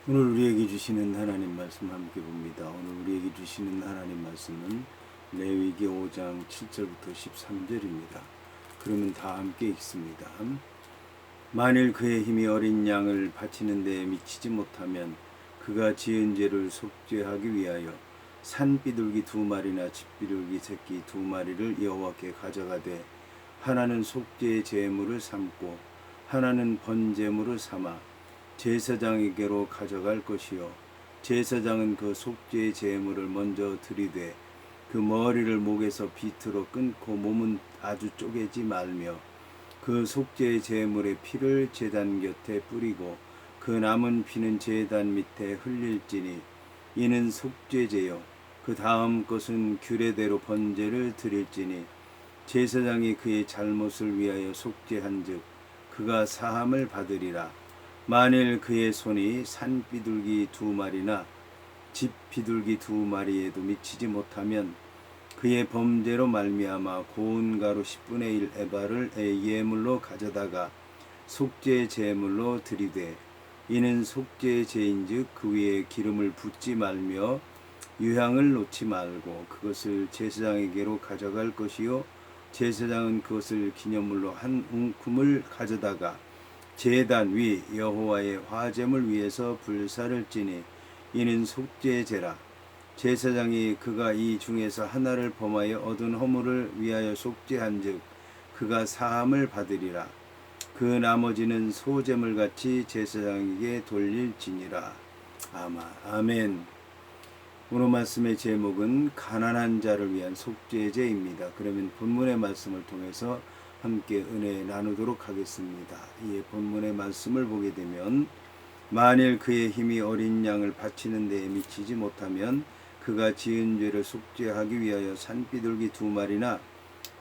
오늘 우리에게 주시는 하나님 말씀 함께 봅니다. 오늘 우리에게 주시는 하나님 말씀은 레위기 5장 7절부터 13절입니다. 그러면 다 함께 읽습니다. 만일 그의 힘이 어린 양을 바치는 데에 미치지 못하면 그가 지은 죄를 속죄하기 위하여 산비둘기 2마리나 집비둘기 새끼 2마리를 여호와께 가져가되 하나는 속죄의 제물을 삼고 하나는 번제물을 삼아 제사장에게로 가져갈 것이요 제사장은 그 속죄의 제물을 먼저 드리되 그 머리를 목에서 비트로 끊고 몸은 아주 쪼개지 말며 그 속죄의 제물의 피를 제단 곁에 뿌리고 그 남은 피는 제단 밑에 흘릴지니 이는 속죄제요 그 다음 것은 규례대로 번제를 드릴지니 제사장이 그의 잘못을 위하여 속죄한즉 그가 사함을 받으리라. 만일 그의 손이 산비둘기 2마리나 집비둘기 2마리에도 미치지 못하면 그의 범죄로 말미암아 고운 가루 10분의 1 에바를 예물로 가져다가 속죄의 제물로 드리되 이는 속죄의 제인즉 그 위에 기름을 붓지 말며 유향을 놓지 말고 그것을 제사장에게로 가져갈 것이요 제사장은 그것을 기념물로 한 웅큼을 가져다가 제단 위 여호와의 화제물 위에서 불사를 지니 이는 속죄제라. 제사장이 그가 이 중에서 하나를 범하여 얻은 허물을 위하여 속죄한즉 그가 사함을 받으리라. 그 나머지는 소제물같이 제사장에게 돌릴지니라. 아멘. 오늘 말씀의 제목은 가난한 자를 위한 속죄제입니다. 그러면 본문의 말씀을 통해서 함께 은혜 나누도록 하겠습니다. 이 본문의 말씀을 보게 되면 만일 그의 힘이 어린 양을 바치는 데에 미치지 못하면 그가 지은 죄를 속죄하기 위하여 산비둘기 2마리나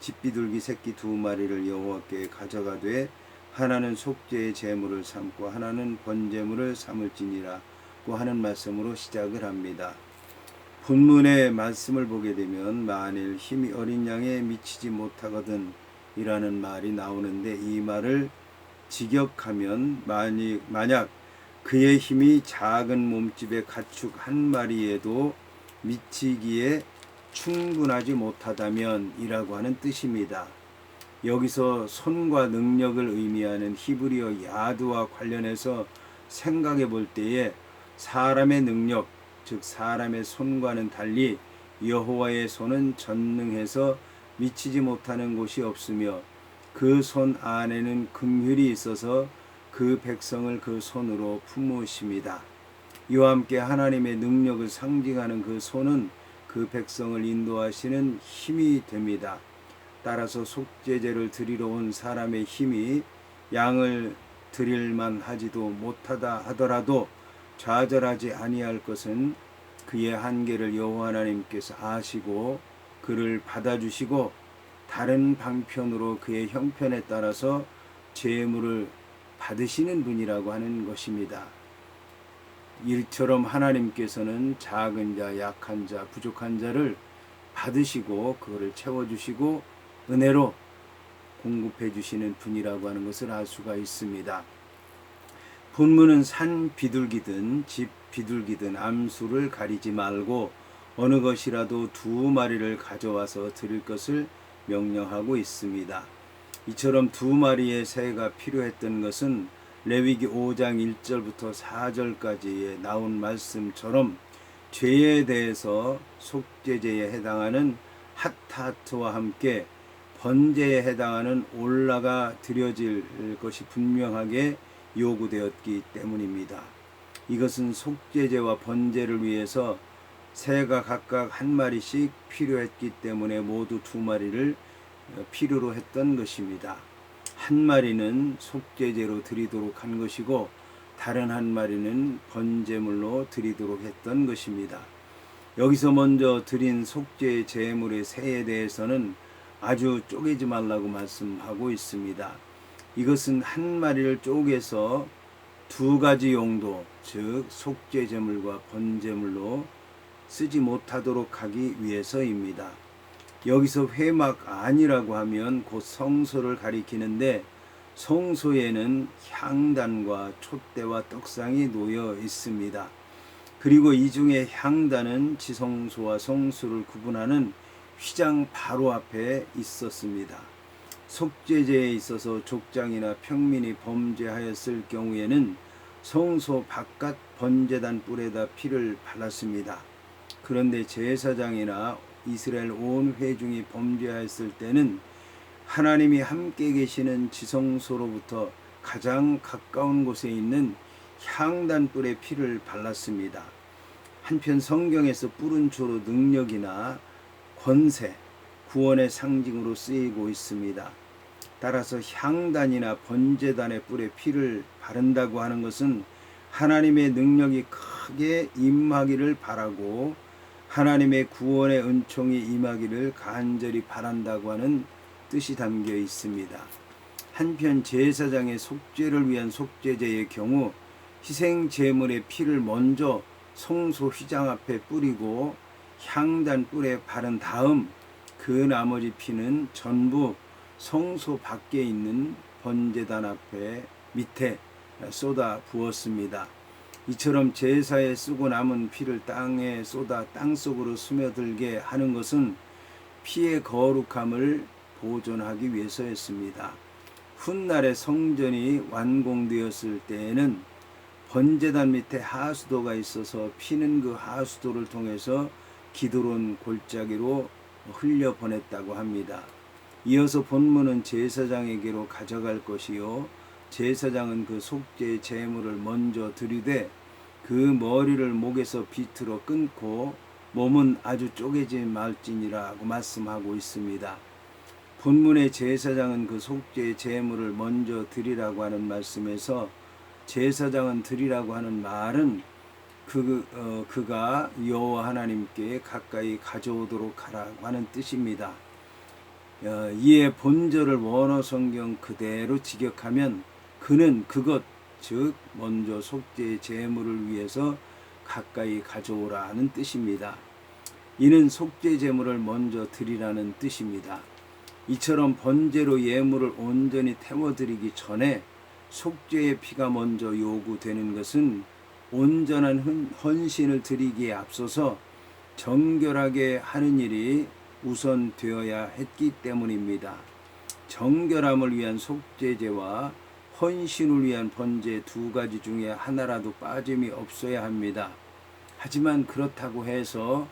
집비둘기 새끼 2마리를 여호와께 가져가되 하나는 속죄의 제물을 삼고 하나는 번제물을 삼을지니라고 하는 말씀으로 시작을 합니다. 본문의 말씀을 보게 되면 만일 힘이 어린 양에 미치지 못하거든 이라는 말이 나오는데 이 말을 직역하면 만약 그의 힘이 작은 몸집의 가축 한 마리에도 미치기에 충분하지 못하다면 이라고 하는 뜻입니다. 여기서 손과 능력을 의미하는 히브리어 야드와 관련해서 생각해 볼 때에 사람의 능력, 즉 사람의 손과는 달리 여호와의 손은 전능해서 미치지 못하는 곳이 없으며 그 손 안에는 긍휼이 있어서 그 백성을 그 손으로 품으십니다. 이와 함께 하나님의 능력을 상징하는 그 손은 그 백성을 인도하시는 힘이 됩니다. 따라서 속죄제를 드리러 온 사람의 힘이 양을 드릴만 하지도 못하다 하더라도 좌절하지 아니할 것은 그의 한계를 여호와 하나님께서 아시고 그를 받아주시고 다른 방편으로 그의 형편에 따라서 제물을 받으시는 분이라고 하는 것입니다. 이처럼 하나님께서는 작은 자, 약한 자, 부족한 자를 받으시고 그거를 채워주시고 은혜로 공급해 주시는 분이라고 하는 것을 알 수가 있습니다. 본문은 산 비둘기든 집 비둘기든 암수를 가리지 말고 어느 것이라도 2마리를 가져와서 드릴 것을 명령하고 있습니다. 이처럼 2마리의 새가 필요했던 것은 레위기 5장 1절부터 4절까지에 나온 말씀처럼 죄에 대해서 속죄제에 해당하는 핫하트와 함께 번제에 해당하는 올라가 드려질 것이 분명하게 요구되었기 때문입니다. 이것은 속죄제와 번제를 위해서 새가 각각 한 마리씩 필요했기 때문에 모두 2마리를 필요로 했던 것입니다. 한 마리는 속죄제로 드리도록 한 것이고 다른 한 마리는 번제물로 드리도록 했던 것입니다. 여기서 먼저 드린 속죄 제물의 새에 대해서는 아주 쪼개지 말라고 말씀하고 있습니다. 이것은 한 마리를 쪼개서 2가지 용도, 즉 속죄 제물과 번제물로 쓰지 못하도록 하기 위해서입니다. 여기서 회막 안이라고 하면 곧 성소를 가리키는데 성소에는 향단과 촛대와 떡상이 놓여 있습니다. 그리고 이 중에 향단은 지성소와 성소를 구분하는 휘장 바로 앞에 있었습니다. 속죄제에 있어서 족장이나 평민이 범죄하였을 경우에는 성소 바깥 번제단 뿔에다 피를 발랐습니다. 그런데 제사장이나 이스라엘 온 회중이 범죄하였을 때는 하나님이 함께 계시는 지성소로부터 가장 가까운 곳에 있는 향단 뿔에 피를 발랐습니다. 한편 성경에서 뿔은 주로 능력이나 권세, 구원의 상징으로 쓰이고 있습니다. 따라서 향단이나 번제단의 뿔에 피를 바른다고 하는 것은 하나님의 능력이 크게 임하기를 바라고 하나님의 구원의 은총이 임하기를 간절히 바란다고 하는 뜻이 담겨 있습니다. 한편 제사장의 속죄를 위한 속죄제의 경우 희생 제물의 피를 먼저 성소 휘장 앞에 뿌리고 향단 뿔에 바른 다음 그 나머지 피는 전부 성소 밖에 있는 번제단 앞에 밑에 쏟아 부었습니다. 이처럼 제사에 쓰고 남은 피를 땅에 쏟아 땅속으로 스며들게 하는 것은 피의 거룩함을 보존하기 위해서였습니다. 훗날에 성전이 완공되었을 때에는 번제단 밑에 하수도가 있어서 피는 그 하수도를 통해서 기드론 골짜기로 흘려보냈다고 합니다. 이어서 본문은 제사장에게로 가져갈 것이요 제사장은 그 속죄의 제물을 먼저 드리되 그 머리를 목에서 비틀어 끊고 몸은 아주 쪼개지 말지니라고 말씀하고 있습니다. 본문의 제사장은 그 속죄의 제물을 먼저 드리라고 하는 말씀에서 제사장은 드리라고 하는 말은 그가 여호와 하나님께 가까이 가져오도록 하라고 하는 뜻입니다. 이에 본절을 원어 성경 그대로 직역하면 그는 그것 즉 먼저 속죄의 제물을 위해서 가까이 가져오라는 뜻입니다. 이는 속죄 제물을 먼저 드리라는 뜻입니다. 이처럼 번제로 예물을 온전히 태워드리기 전에 속죄의 피가 먼저 요구되는 것은 온전한 헌신을 드리기에 앞서서 정결하게 하는 일이 우선 되어야 했기 때문입니다. 정결함을 위한 속죄제와 헌신을 위한 번제 두 가지 중에 하나라도 빠짐이 없어야 합니다. 하지만 그렇다고 해서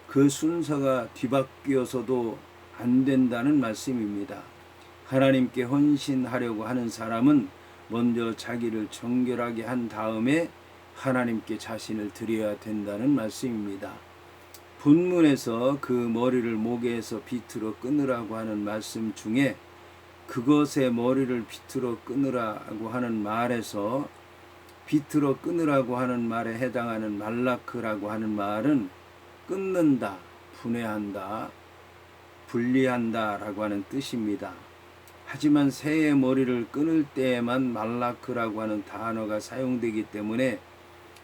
그 순서가 뒤바뀌어서도 안 된다는 말씀입니다. 하나님께 헌신하려고 하는 사람은 먼저 자기를 정결하게 한 다음에 하나님께 자신을 드려야 된다는 말씀입니다. 본문에서 그 머리를 목에서 비틀어 끊으라고 하는 말씀 중에 그것의 머리를 비틀어 끊으라고 하는 말에서 비틀어 끊으라고 하는 말에 해당하는 말라크라고 하는 말은 끊는다, 분해한다, 분리한다 라고 하는 뜻입니다. 하지만 새의 머리를 끊을 때에만 말라크라고 하는 단어가 사용되기 때문에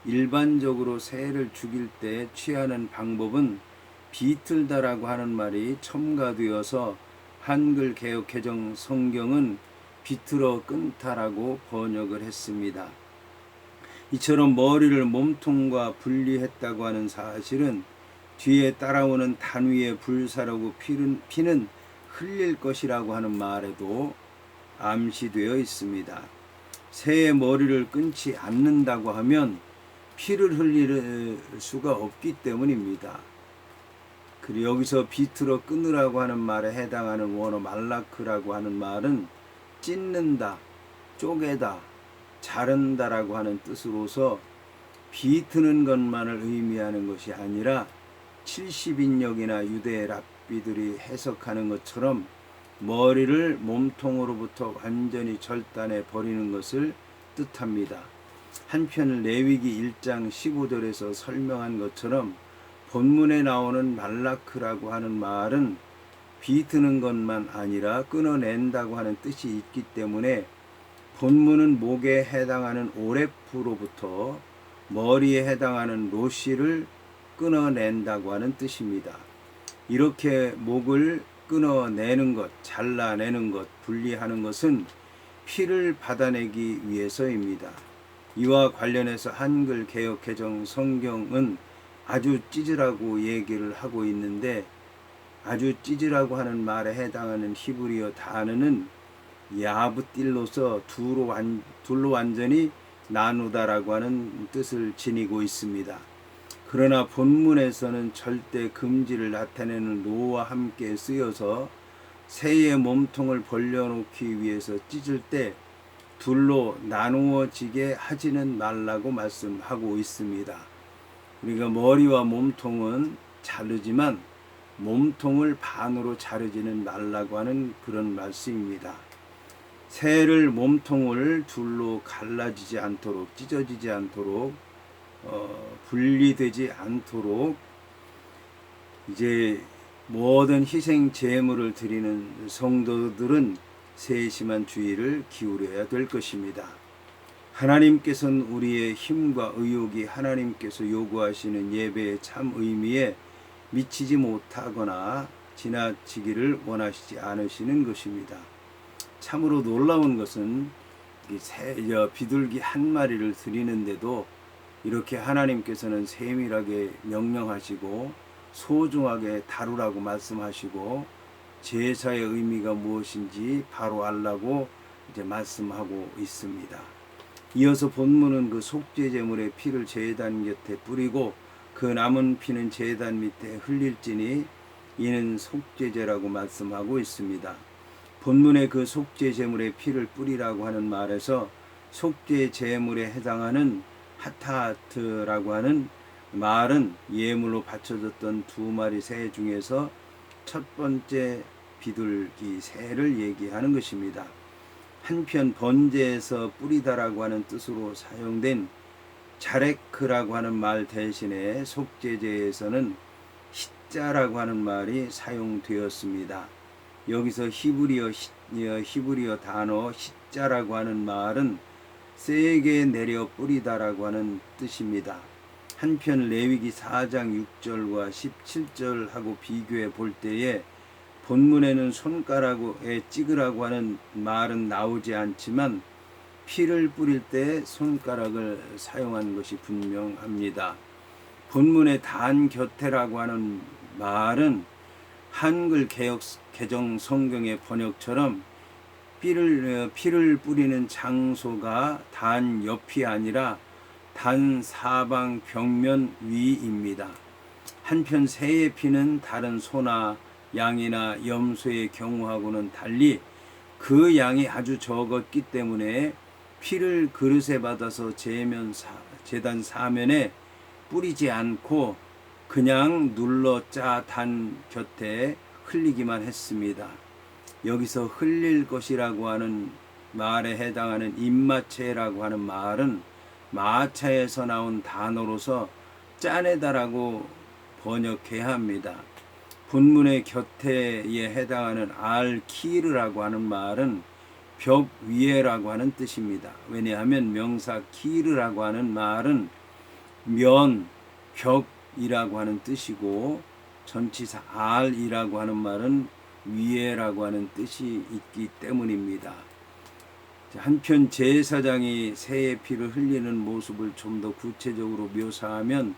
일반적으로 새를 죽일 때 취하는 방법은 비틀다라고 하는 말이 첨가되어서 한글 개역 개정 성경은 비틀어 끊다라고 번역을 했습니다. 이처럼 머리를 몸통과 분리했다고 하는 사실은 뒤에 따라오는 단위의 불사르고 피는 흘릴 것이라고 하는 말에도 암시되어 있습니다. 새의 머리를 끊지 않는다고 하면 피를 흘릴 수가 없기 때문입니다. 그리고 여기서 비틀어 끊으라고 하는 말에 해당하는 원어 말라크라고 하는 말은 찢는다, 쪼개다, 자른다라고 하는 뜻으로서 비트는 것만을 의미하는 것이 아니라 70인역이나 유대 랍비들이 해석하는 것처럼 머리를 몸통으로부터 완전히 절단해 버리는 것을 뜻합니다. 한편 레위기 1장 15절에서 설명한 것처럼 본문에 나오는 말라크라고 하는 말은 비트는 것만 아니라 끊어낸다고 하는 뜻이 있기 때문에 본문은 목에 해당하는 오레프로부터 머리에 해당하는 로시를 끊어낸다고 하는 뜻입니다. 이렇게 목을 끊어내는 것, 잘라내는 것, 분리하는 것은 피를 받아내기 위해서입니다. 이와 관련해서 한글 개역 개정 성경은 아주 찢으라고 얘기를 하고 있는데, 아주 찢으라고 하는 말에 해당하는 히브리어 단어는 야브딜로서 둘로 완전히 나누다라고 하는 뜻을 지니고 있습니다. 그러나 본문에서는 절대 금지를 나타내는 노와 함께 쓰여서 새의 몸통을 벌려놓기 위해서 찢을 때 둘로 나누어지게 하지는 말라고 말씀하고 있습니다. 우리가 머리와 몸통은 자르지만 몸통을 반으로 자르지는 말라고 하는 그런 말씀입니다. 새를 몸통을 둘로 갈라지지 않도록, 찢어지지 않도록, 분리되지 않도록 이제 모든 희생 제물을 드리는 성도들은 세심한 주의를 기울여야 될 것입니다. 하나님께서는 우리의 힘과 의욕이 하나님께서 요구하시는 예배의 참 의미에 미치지 못하거나 지나치기를 원하시지 않으시는 것입니다. 참으로 놀라운 것은 비둘기 한 마리를 드리는데도 이렇게 하나님께서는 세밀하게 명령하시고 소중하게 다루라고 말씀하시고 제사의 의미가 무엇인지 바로 알라고 이제 말씀하고 있습니다. 이어서 본문은 그 속죄 제물의 피를 제단 곁에 뿌리고 그 남은 피는 제단 밑에 흘릴지니 이는 속죄제라고 말씀하고 있습니다. 본문의 그 속죄 제물의 피를 뿌리라고 하는 말에서 속죄 제물에 해당하는 하타트라고 하는 말은 예물로 바쳐졌던 2마리 새 중에서 첫 번째 비둘기 새를 얘기하는 것입니다. 한편 번제에서 뿌리다라고 하는 뜻으로 사용된 자레크라고 하는 말 대신에 속죄제에서는 히자라고 하는 말이 사용되었습니다. 여기서 히브리어 단어 히자라고 하는 말은 세게 내려 뿌리다라고 하는 뜻입니다. 한편 레위기 4장 6절과 17절하고 비교해 볼 때에 본문에는 손가락에 찍으라고 하는 말은 나오지 않지만 피를 뿌릴 때 손가락을 사용한 것이 분명합니다. 본문의 단 곁에라고 하는 말은 한글 개역 개정 성경의 번역처럼 피를 뿌리는 장소가 단 옆이 아니라 단 사방 벽면 위입니다. 한편 새의 피는 다른 소나 양이나 염소의 경우하고는 달리 그 양이 아주 적었기 때문에 피를 그릇에 받아서 제단 사면에 뿌리지 않고 그냥 눌러 짜 단 곁에 흘리기만 했습니다. 여기서 흘릴 것이라고 하는 말에 해당하는 입마체라고 하는 말은 마차에서 나온 단어로서 짜내다라고 번역해야 합니다. 본문의 곁에에 해당하는 알키르라고 하는 말은 벽 위에라고 하는 뜻입니다. 왜냐하면 명사 키르라고 하는 말은 면, 벽이라고 하는 뜻이고 전치사 알이라고 하는 말은 위에라고 하는 뜻이 있기 때문입니다. 한편 제사장이 새의 피를 흘리는 모습을 좀 더 구체적으로 묘사하면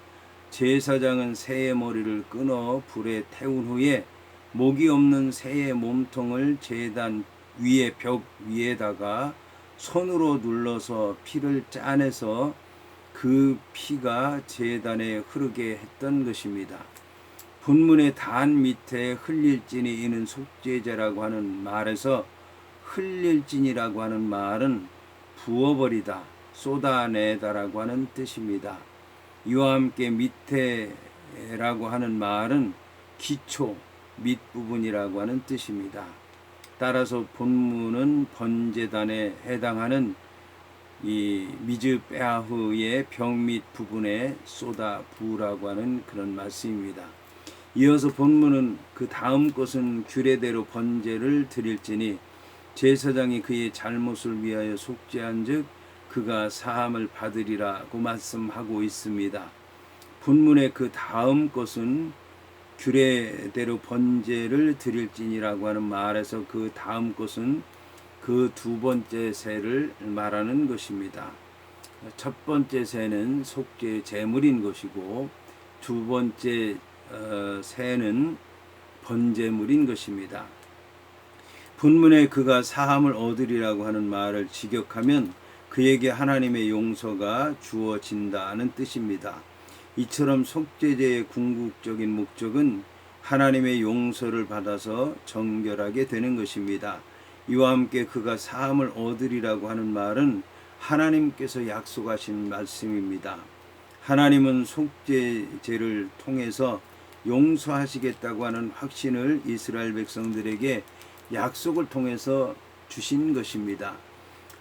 제사장은 새의 머리를 끊어 불에 태운 후에 목이 없는 새의 몸통을 제단 위에 벽 위에다가 손으로 눌러서 피를 짜내서 그 피가 제단에 흐르게 했던 것입니다. 본문의 단 밑에 흘릴진이 이는 속죄제라고 하는 말에서 흘릴진이라고 하는 말은 부어버리다, 쏟아내다라고 하는 뜻입니다. 이와 함께 밑에라고 하는 말은 기초, 밑부분이라고 하는 뜻입니다. 따라서 본문은 번제단에 해당하는 이 미즈베아흐의 벽 밑 부분에 쏟아 부으라고 하는 그런 말씀입니다. 이어서 본문은 그 다음 것은 규례대로 번제를 드릴지니 제사장이 그의 잘못을 위하여 속죄한즉 그가 사함을 받으리라고 말씀하고 있습니다. 본문의 그 다음 것은 규례대로 번제를 드릴지니라고 하는 말에서 그 다음 것은 그 두 번째 세를 말하는 것입니다. 첫 번째 세는 속죄의 제물인 것이고 두 번째 세는 번제물인 것입니다. 본문에 그가 사함을 얻으리라고 하는 말을 직역하면 그에게 하나님의 용서가 주어진다는 뜻입니다. 이처럼 속죄제의 궁극적인 목적은 하나님의 용서를 받아서 정결하게 되는 것입니다. 이와 함께 그가 사함을 얻으리라고 하는 말은 하나님께서 약속하신 말씀입니다. 하나님은 속죄제를 통해서 용서하시겠다고 하는 확신을 이스라엘 백성들에게 약속을 통해서 주신 것입니다.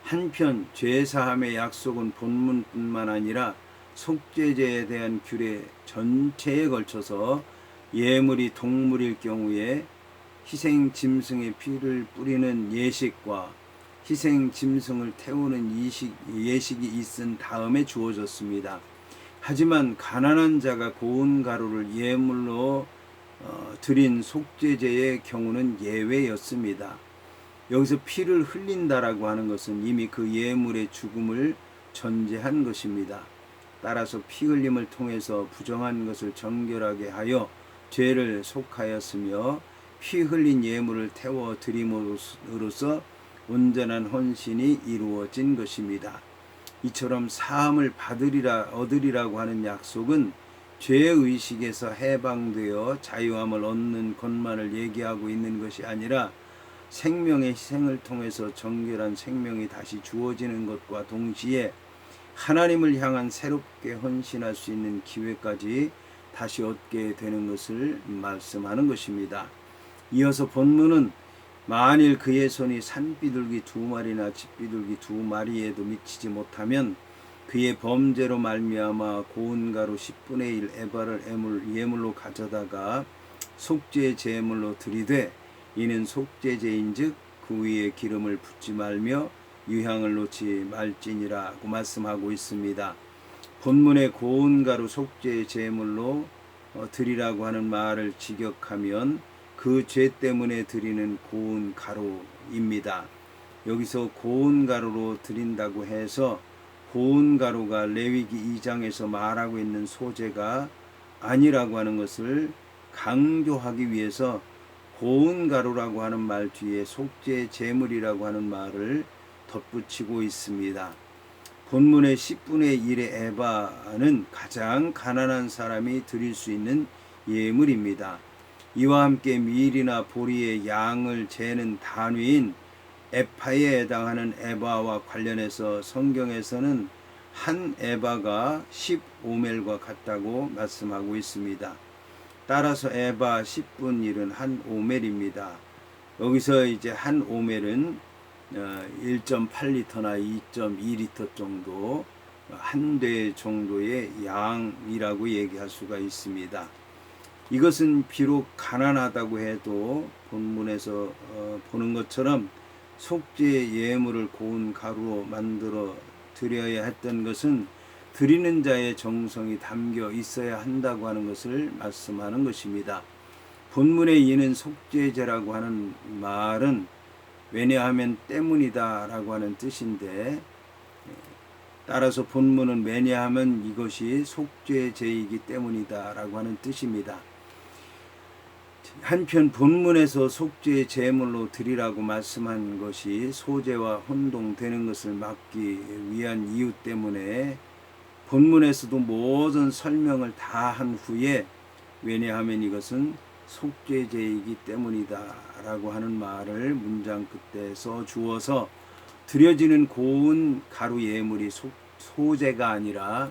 한편 죄사함의 약속은 본문뿐만 아니라 속죄제에 대한 규례 전체에 걸쳐서 예물이 동물일 경우에 희생 짐승의 피를 뿌리는 예식과 희생 짐승을 태우는 예식이 있은 다음에 주어졌습니다. 하지만 가난한 자가 고운 가루를 예물로 드린 속죄제의 경우는 예외였습니다. 여기서 피를 흘린다라고 하는 것은 이미 그 예물의 죽음을 전제한 것입니다. 따라서 피 흘림을 통해서 부정한 것을 정결하게 하여 죄를 속하였으며 피 흘린 예물을 태워 드림으로써 온전한 헌신이 이루어진 것입니다. 이처럼 사함을 얻으리라고 하는 약속은 죄의식에서 해방되어 자유함을 얻는 것만을 얘기하고 있는 것이 아니라 생명의 희생을 통해서 정결한 생명이 다시 주어지는 것과 동시에 하나님을 향한 새롭게 헌신할 수 있는 기회까지 다시 얻게 되는 것을 말씀하는 것입니다. 이어서 본문은 만일 그의 손이 산비둘기 2마리나 집비둘기 2마리에도 미치지 못하면 그의 범죄로 말미암아 고운 가루 10분의 1 에바를 예물로 가져다가 속죄 제물로 드리되 이는 속죄제인즉 그 위에 기름을 붓지 말며 유향을 놓지 말지니라고 말씀하고 있습니다. 본문의 고운 가루 속죄 제물로 드리라고 하는 말을 직역하면 그 죄 때문에 드리는 고운 가루입니다. 여기서 고운 가루로 드린다고 해서 고운 가루가 레위기 2장에서 말하고 있는 소재가 아니라고 하는 것을 강조하기 위해서 고운 가루라고 하는 말 뒤에 속죄 제물이라고 하는 말을 덧붙이고 있습니다. 본문의 10분의 1의 에바는 가장 가난한 사람이 드릴 수 있는 예물입니다. 이와 함께 밀이나 보리의 양을 재는 단위인 에파에 해당하는 에바와 관련해서 성경에서는 한 에바가 15멜과 같다고 말씀하고 있습니다. 따라서 에바 10분 1은 한 오멜입니다. 여기서 이제 한 오멜은 1.8리터나 2.2리터 정도 한 대 정도의 양이라고 얘기할 수가 있습니다. 이것은 비록 가난하다고 해도 본문에서 보는 것처럼 속죄 예물을 고운 가루로 만들어 드려야 했던 것은 드리는 자의 정성이 담겨 있어야 한다고 하는 것을 말씀하는 것입니다. 본문의 이는 속죄제라고 하는 말은 왜냐하면 때문이다 라고 하는 뜻인데, 따라서 본문은 왜냐하면 이것이 속죄제이기 때문이다 라고 하는 뜻입니다. 한편 본문에서 속죄 제물로 드리라고 말씀한 것이 소재와 혼동되는 것을 막기 위한 이유 때문에 본문에서도 모든 설명을 다 한 후에 왜냐하면 이것은 속죄제이기 때문이다 라고 하는 말을 문장 끝에 써 주어서 드려지는 고운 가루 예물이 소재가 아니라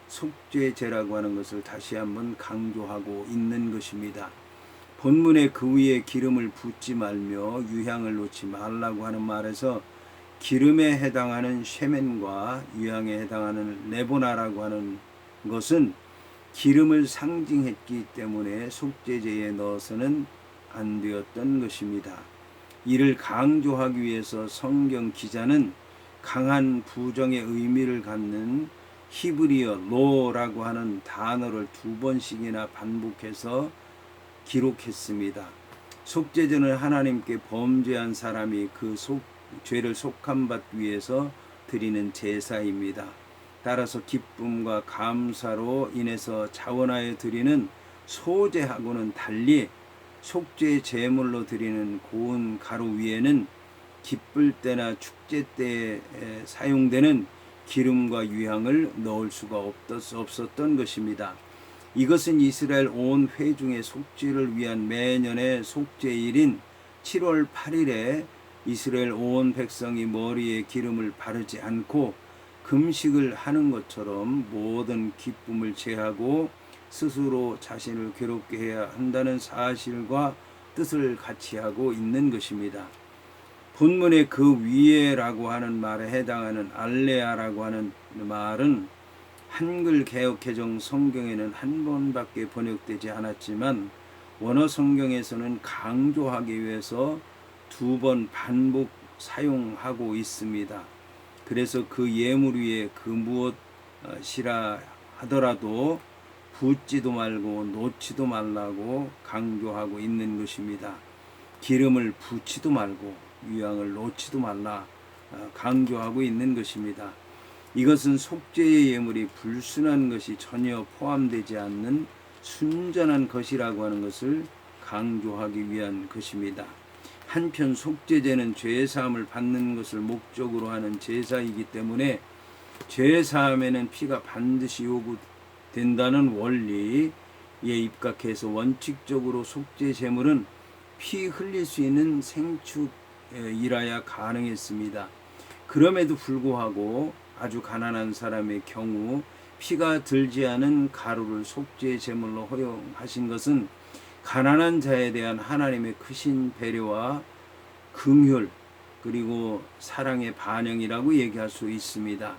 속죄제라고 하는 것을 다시 한번 강조하고 있는 것입니다. 본문에 그 위에 기름을 붓지 말며 유향을 놓지 말라고 하는 말에서 기름에 해당하는 쉐멘과 유향에 해당하는 레보나라고 하는 것은 기름을 상징했기 때문에 속죄제에 넣어서는 안 되었던 것입니다. 이를 강조하기 위해서 성경 기자는 강한 부정의 의미를 갖는 히브리어 로라고 하는 단어를 2번씩이나 반복해서 기록했습니다. 속죄제는 하나님께 범죄한 사람이 그 죄를 속함받기 위해서 드리는 제사입니다. 따라서 기쁨과 감사로 인해서 자원하여 드리는 소제하고는 달리 속죄 제물로 드리는 고운 가루 위에는 기쁠 때나 축제 때에 사용되는 기름과 유향을 넣을 수가 없었던 것입니다. 이것은 이스라엘 온 회중의 속죄를 위한 매년의 속죄일인 7월 8일에 이스라엘 온 백성이 머리에 기름을 바르지 않고 금식을 하는 것처럼 모든 기쁨을 제하고 스스로 자신을 괴롭게 해야 한다는 사실과 뜻을 같이 하고 있는 것입니다. 본문의 그 위에라고 하는 말에 해당하는 알레아라고 하는 말은 한글 개역 개정 성경에는 한 번밖에 번역되지 않았지만 원어 성경에서는 강조하기 위해서 2번 반복 사용하고 있습니다. 그래서 그 예물 위에 그 무엇이라 하더라도 붓지도 말고 놓지도 말라고 강조하고 있는 것입니다. 기름을 붓지도 말고 유향을 놓지도 말라 강조하고 있는 것입니다. 이것은 속죄의 예물이 불순한 것이 전혀 포함되지 않는 순전한 것이라고 하는 것을 강조하기 위한 것입니다. 한편 속죄제는 죄사함을 받는 것을 목적으로 하는 제사이기 때문에 죄사함에는 피가 반드시 요구된다는 원리에 입각해서 원칙적으로 속죄 제물은 피 흘릴 수 있는 생축이라야 가능했습니다. 그럼에도 불구하고 아주 가난한 사람의 경우 피가 들지 않은 가루를 속죄 제물로 허용하신 것은 가난한 자에 대한 하나님의 크신 배려와 긍휼 그리고 사랑의 반영이라고 얘기할 수 있습니다.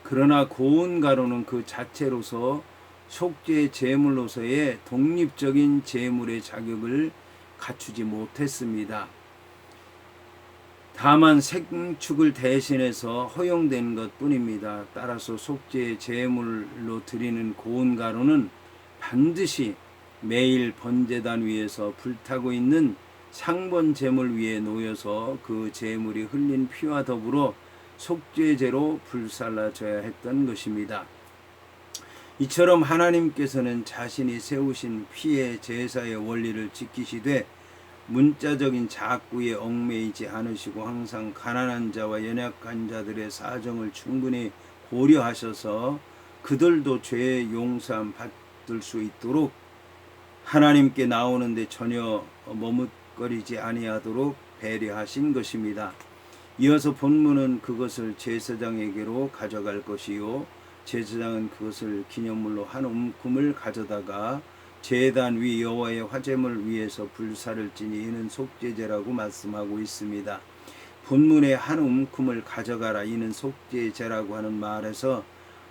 그러나 고운 가루는 그 자체로서 속죄 제물로서의 독립적인 제물의 자격을 갖추지 못했습니다. 다만 생축을 대신해서 허용된 것뿐입니다. 따라서 속죄 제물로 드리는 고운 가루는 반드시 매일 번제단 위에서 불타고 있는 상번 제물 위에 놓여서 그 제물이 흘린 피와 더불어 속죄제로 불살라져야 했던 것입니다. 이처럼 하나님께서는 자신이 세우신 피의 제사의 원리를 지키시되 문자적인 작구에 얽매이지 않으시고 항상 가난한 자와 연약한 자들의 사정을 충분히 고려하셔서 그들도 죄의 용서함 받을 수 있도록 하나님께 나오는데 전혀 머뭇거리지 아니하도록 배려하신 것입니다. 이어서 본문은 그것을 제사장에게로 가져갈 것이요 제사장은 그것을 기념물로 한 움큼을 가져다가 제단 위 여호와의 화제물 위에서 불사를 지니 이는 속죄제라고 말씀하고 있습니다. 본문에 한 움큼을 가져가라 이는 속죄제라고 하는 말에서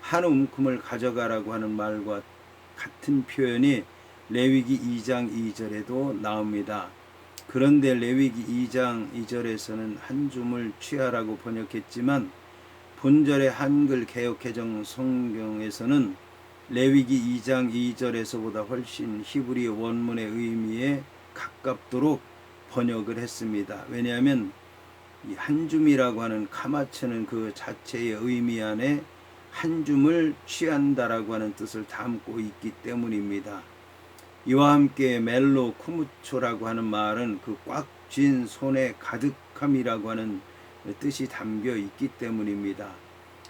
한 움큼을 가져가라고 하는 말과 같은 표현이 레위기 2장 2절에도 나옵니다. 그런데 레위기 2장 2절에서는 한 줌을 취하라고 번역했지만 본절의 한글 개역 개정 성경에서는 레위기 2장 2절에서보다 훨씬 히브리 원문의 의미에 가깝도록 번역을 했습니다. 왜냐하면 이 한 줌이라고 하는 카마츠는 그 자체의 의미 안에 한 줌을 취한다라고 하는 뜻을 담고 있기 때문입니다. 이와 함께 멜로 쿠무초라고 하는 말은 그 꽉 쥔 손에 가득함이라고 하는 뜻이 담겨 있기 때문입니다.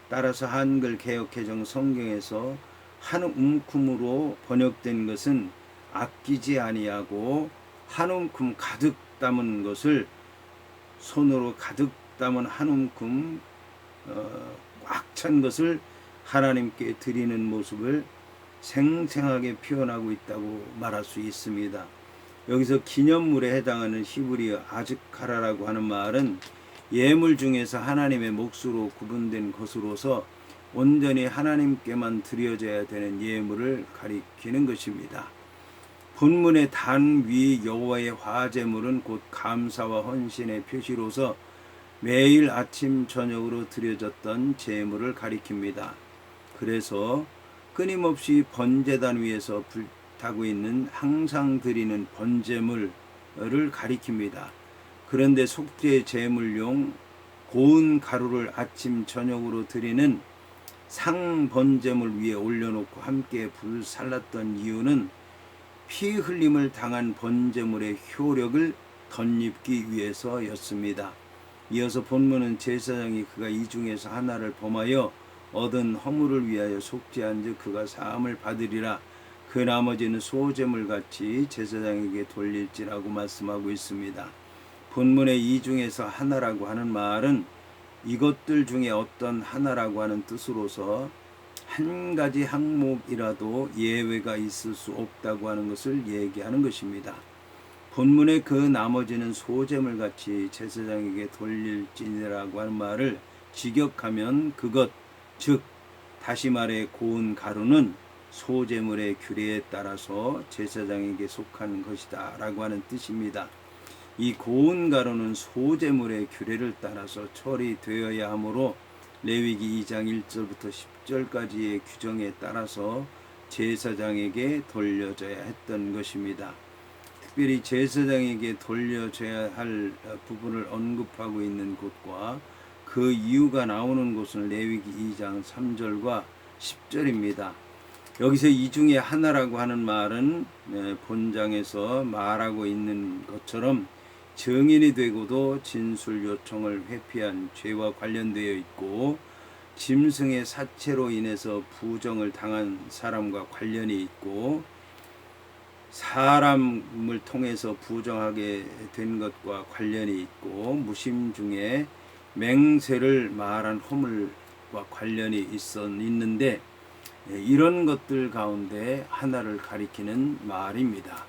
따라서 한글 개역 개정 성경에서 한 움큼으로 번역된 것은 아끼지 아니하고 한 움큼 가득 담은 것을 손으로 가득 담은 한 움큼 꽉 찬 것을 하나님께 드리는 모습을 생생하게 표현하고 있다고 말할 수 있습니다. 여기서 기념물에 해당하는 히브리어 아즈카라라고 하는 말은 예물 중에서 하나님의 몫으로 구분된 것으로서 온전히 하나님께만 드려져야 되는 예물을 가리키는 것입니다. 본문의 단 위 여호와의 화제물은 곧 감사와 헌신의 표시로서 매일 아침 저녁으로 드려졌던 제물을 가리킵니다. 그래서 끊임없이 번제단 위에서 불타고 있는 항상 드리는 번제물을 가리킵니다. 그런데 속죄 제물용 고운 가루를 아침 저녁으로 드리는 상번제물 위에 올려놓고 함께 불살랐던 이유는 피 흘림을 당한 번제물의 효력을 덧입기 위해서였습니다. 이어서 본문은 제사장이 그가 이 중에서 하나를 범하여 얻은 허물을 위하여 속죄한즉 그가 사함을 받으리라. 그 나머지는 소제물같이 제사장에게 돌릴지라고 말씀하고 있습니다. 본문의 이 중에서 하나라고 하는 말은 이것들 중에 어떤 하나라고 하는 뜻으로서 한 가지 항목이라도 예외가 있을 수 없다고 하는 것을 얘기하는 것입니다. 본문의 그 나머지는 소제물같이 제사장에게 돌릴지니라고 하는 말을 직역하면 그것, 즉 다시 말해 고운 가루는 소제물의 규례에 따라서 제사장에게 속한 것이다 라고 하는 뜻입니다. 이 고운 가루는 소제물의 규례를 따라서 처리되어야 하므로 레위기 2장 1절부터 10절까지의 규정에 따라서 제사장에게 돌려져야 했던 것입니다. 특별히 제사장에게 돌려져야 할 부분을 언급하고 있는 곳과 그 이유가 나오는 곳은 레위기 2장 3절과 10절입니다. 여기서 이 중에 하나라고 하는 말은 본장에서 말하고 있는 것처럼 증인이 되고도 진술 요청을 회피한 죄와 관련되어 있고 짐승의 사체로 인해서 부정을 당한 사람과 관련이 있고 사람을 통해서 부정하게 된 것과 관련이 있고 무심 중에 맹세를 말한 허물과 관련이 있는데 이런 것들 가운데 하나를 가리키는 말입니다.